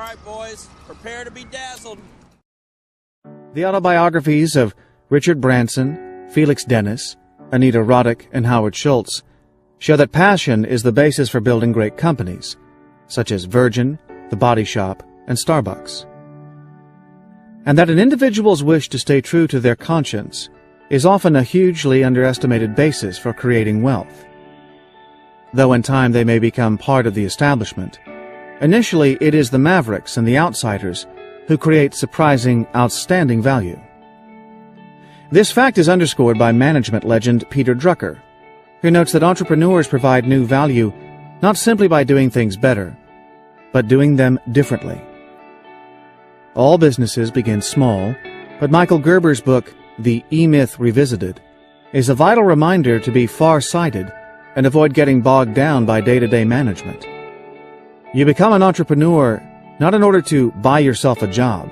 right, boys, prepare to be dazzled. The autobiographies of Richard Branson, Felix Dennis, Anita Roddick, and Howard Schultz show that passion is the basis for building great companies, such as Virgin, The Body Shop, and Starbucks. And that an individual's wish to stay true to their conscience is often a hugely underestimated basis for creating wealth. Though in time they may become part of the establishment, initially it is the mavericks and the outsiders who create surprising, outstanding value. This fact is underscored by management legend Peter Drucker, who notes that entrepreneurs provide new value not simply by doing things better, but doing them differently. All businesses begin small, but Michael Gerber's book, The E-Myth Revisited, is a vital reminder to be far-sighted and avoid getting bogged down by day-to-day management. You become an entrepreneur not in order to buy yourself a job,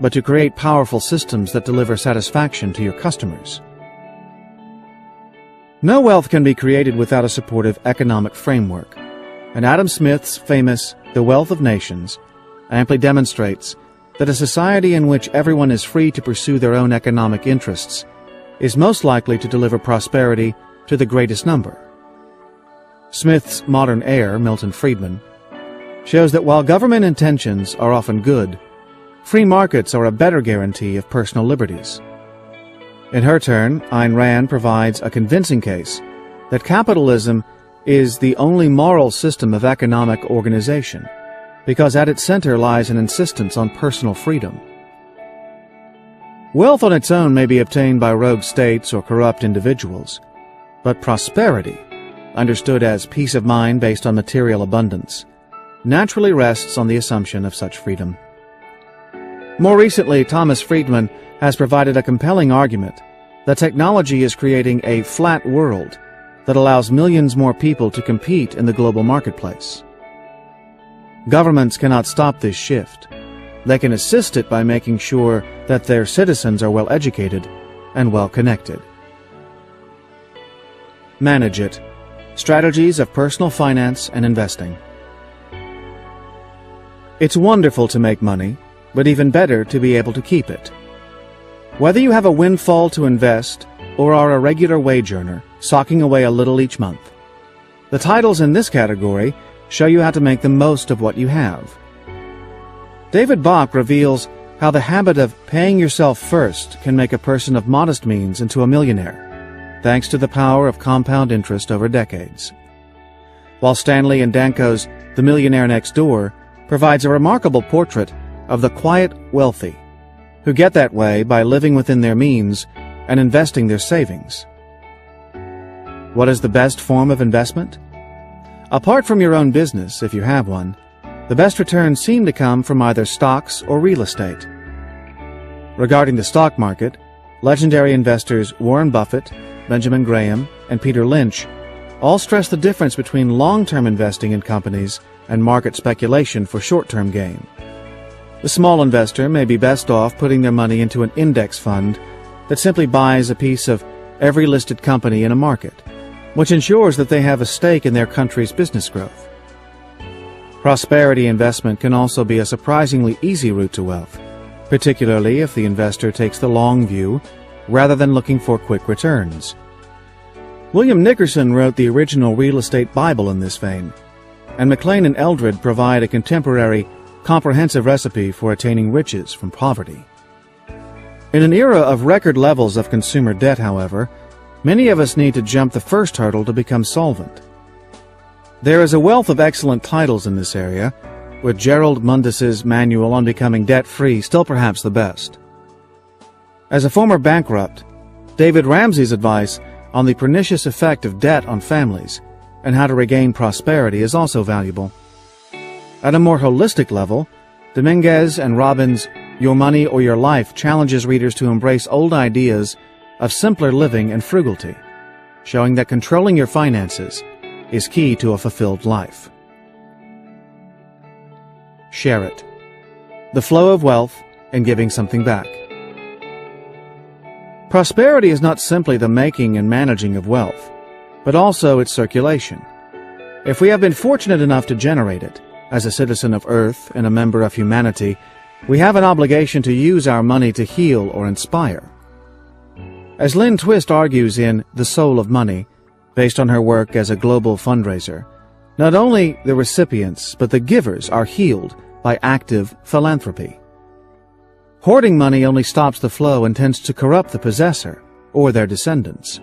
but to create powerful systems that deliver satisfaction to your customers. No wealth can be created without a supportive economic framework, and Adam Smith's famous The Wealth of Nations amply demonstrates that a society in which everyone is free to pursue their own economic interests is most likely to deliver prosperity to the greatest number. Smith's modern heir, Milton Friedman, shows that while government intentions are often good, free markets are a better guarantee of personal liberties. In her turn, Ayn Rand provides a convincing case that capitalism is the only moral system of economic organization, because at its center lies an insistence on personal freedom. Wealth on its own may be obtained by rogue states or corrupt individuals, but prosperity, understood as peace of mind based on material abundance, naturally rests on the assumption of such freedom. More recently, Thomas Friedman has provided a compelling argument that technology is creating a flat world that allows millions more people to compete in the global marketplace. Governments cannot stop this shift. They can assist it by making sure that their citizens are well educated and well connected. Manage it. Strategies of personal finance and investing. It's wonderful to make money, but even better to be able to keep it. Whether you have a windfall to invest or are a regular wage earner, socking away a little each month, the titles in this category show you how to make the most of what you have. David Bach reveals how the habit of paying yourself first can make a person of modest means into a millionaire, thanks to the power of compound interest over decades. While Stanley and Danko's The Millionaire Next Door provides a remarkable portrait of the quiet wealthy, who get that way by living within their means and investing their savings. What is the best form of investment? Apart from your own business, if you have one, the best returns seem to come from either stocks or real estate. Regarding the stock market, legendary investors Warren Buffett, Benjamin Graham, and Peter Lynch all stress the difference between long-term investing in companies and market speculation for short-term gain. The small investor may be best off putting their money into an index fund that simply buys a piece of every listed company in a market, which ensures that they have a stake in their country's business growth. Prosperity investment can also be a surprisingly easy route to wealth, particularly if the investor takes the long view rather than looking for quick returns. William Nickerson wrote the original real estate Bible in this vein, and McLean and Eldred provide a contemporary, comprehensive recipe for attaining riches from poverty. In an era of record levels of consumer debt, however, many of us need to jump the first hurdle to become solvent. There is a wealth of excellent titles in this area, with Gerald Mundis's Manual on Becoming Debt-Free still perhaps the best. As a former bankrupt, David Ramsey's advice on the pernicious effect of debt on families and how to regain prosperity is also valuable. At a more holistic level, Dominguez and Robbins' Your Money or Your Life challenges readers to embrace old ideas of simpler living and frugality, showing that controlling your finances is key to a fulfilled life. Share it. The flow of wealth and giving something back. Prosperity is not simply the making and managing of wealth, but also its circulation. If we have been fortunate enough to generate it, as a citizen of Earth and a member of humanity, we have an obligation to use our money to heal or inspire. As Lynn Twist argues in The Soul of Money, based on her work as a global fundraiser, not only the recipients but the givers are healed by active philanthropy. Hoarding money only stops the flow and tends to corrupt the possessor or their descendants.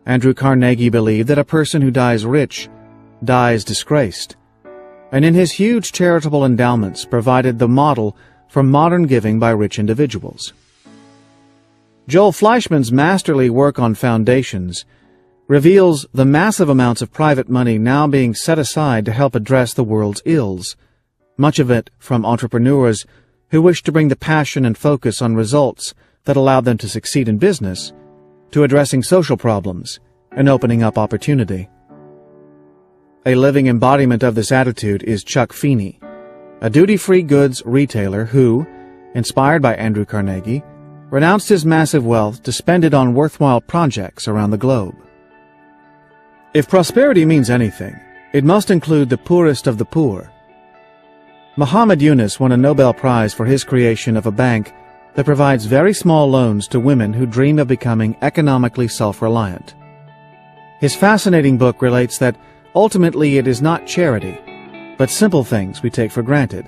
Andrew Carnegie believed that a person who dies rich dies disgraced, and in his huge charitable endowments provided the model for modern giving by rich individuals. Joel Fleischman's masterly work on foundations reveals the massive amounts of private money now being set aside to help address the world's ills, much of it from entrepreneurs who wish to bring the passion and focus on results that allow them to succeed in business, to addressing social problems and opening up opportunity. A living embodiment of this attitude is Chuck Feeney, a duty-free goods retailer who, inspired by Andrew Carnegie, renounced his massive wealth to spend it on worthwhile projects around the globe. If prosperity means anything, it must include the poorest of the poor. Muhammad Yunus won a Nobel Prize for his creation of a bank that provides very small loans to women who dream of becoming economically self-reliant. His fascinating book relates that ultimately it is not charity, but simple things we take for granted,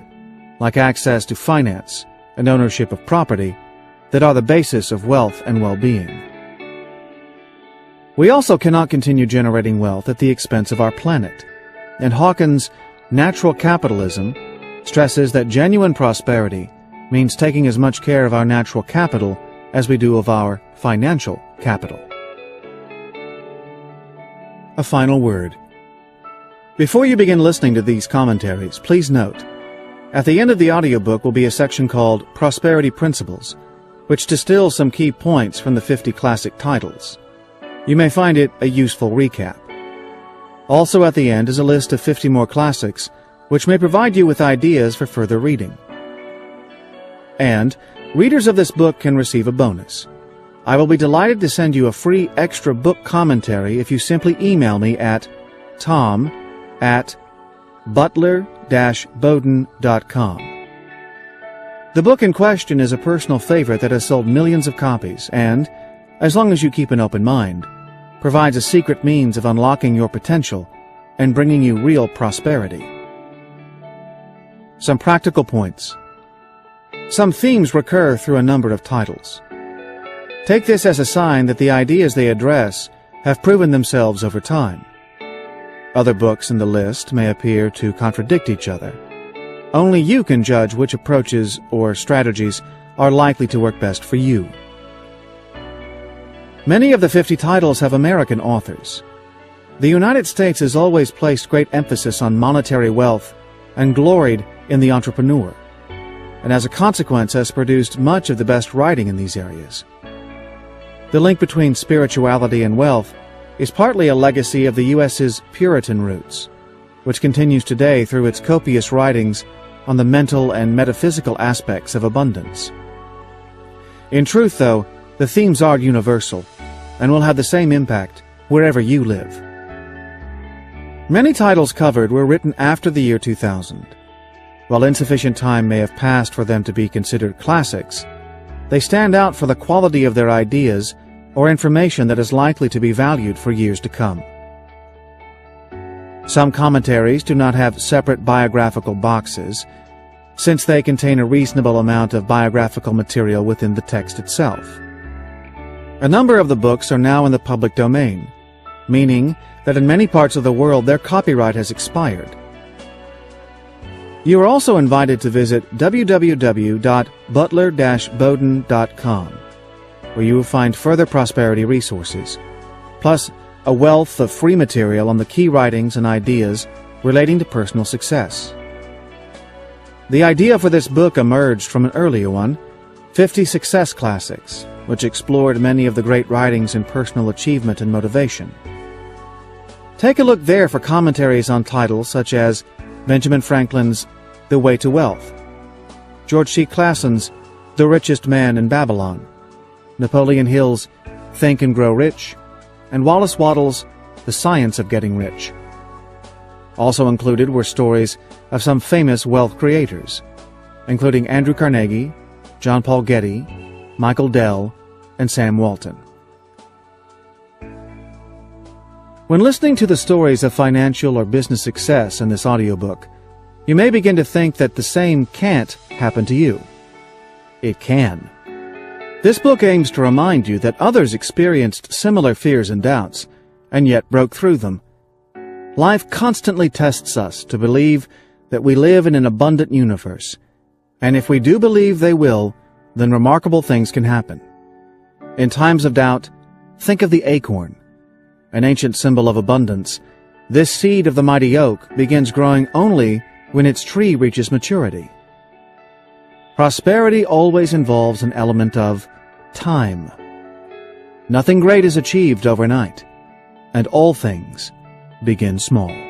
like access to finance and ownership of property, that are the basis of wealth and well-being. We also cannot continue generating wealth at the expense of our planet, and Hawkins' Natural Capitalism stresses that genuine prosperity means taking as much care of our natural capital as we do of our financial capital. A final word. Before you begin listening to these commentaries, please note, at the end of the audiobook will be a section called Prosperity Principles, which distills some key points from the 50 classic titles. You may find it a useful recap. Also at the end is a list of 50 more classics, which may provide you with ideas for further reading. And readers of this book can receive a bonus. I will be delighted to send you a free extra book commentary if you simply email me at tom@butler-bowden.com. The book in question is a personal favorite that has sold millions of copies and, as long as you keep an open mind, provides a secret means of unlocking your potential and bringing you real prosperity. Some practical points. Some themes recur through a number of titles. Take this as a sign that the ideas they address have proven themselves over time. Other books in the list may appear to contradict each other. Only you can judge which approaches or strategies are likely to work best for you. Many of the 50 titles have American authors. The United States has always placed great emphasis on monetary wealth and gloried in the entrepreneur, and as a consequence has produced much of the best writing in these areas. The link between spirituality and wealth is partly a legacy of the U.S.'s Puritan roots, which continues today through its copious writings on the mental and metaphysical aspects of abundance. In truth, though, the themes are universal and will have the same impact wherever you live. Many titles covered were written after the year 2000. While insufficient time may have passed for them to be considered classics, they stand out for the quality of their ideas or information that is likely to be valued for years to come. Some commentaries do not have separate biographical boxes, since they contain a reasonable amount of biographical material within the text itself. A number of the books are now in the public domain, meaning that in many parts of the world their copyright has expired. You are also invited to visit www.butler-bowden.com, where you will find further prosperity resources, plus a wealth of free material on the key writings and ideas relating to personal success. The idea for this book emerged from an earlier one, 50 Success Classics, which explored many of the great writings in personal achievement and motivation. Take a look there for commentaries on titles such as Benjamin Franklin's The Way to Wealth, George C. Clason's The Richest Man in Babylon, Napoleon Hill's Think and Grow Rich, and Wallace Wattles' The Science of Getting Rich. Also included were stories of some famous wealth creators, including Andrew Carnegie, John Paul Getty, Michael Dell, and Sam Walton. When listening to the stories of financial or business success in this audiobook, you may begin to think that the same can't happen to you. It can. This book aims to remind you that others experienced similar fears and doubts, and yet broke through them. Life constantly tests us to believe that we live in an abundant universe, and if we do believe they will, then remarkable things can happen. In times of doubt, think of the acorn. An ancient symbol of abundance, this seed of the mighty oak begins growing only when its tree reaches maturity. Prosperity always involves an element of time. Nothing great is achieved overnight, and all things begin small.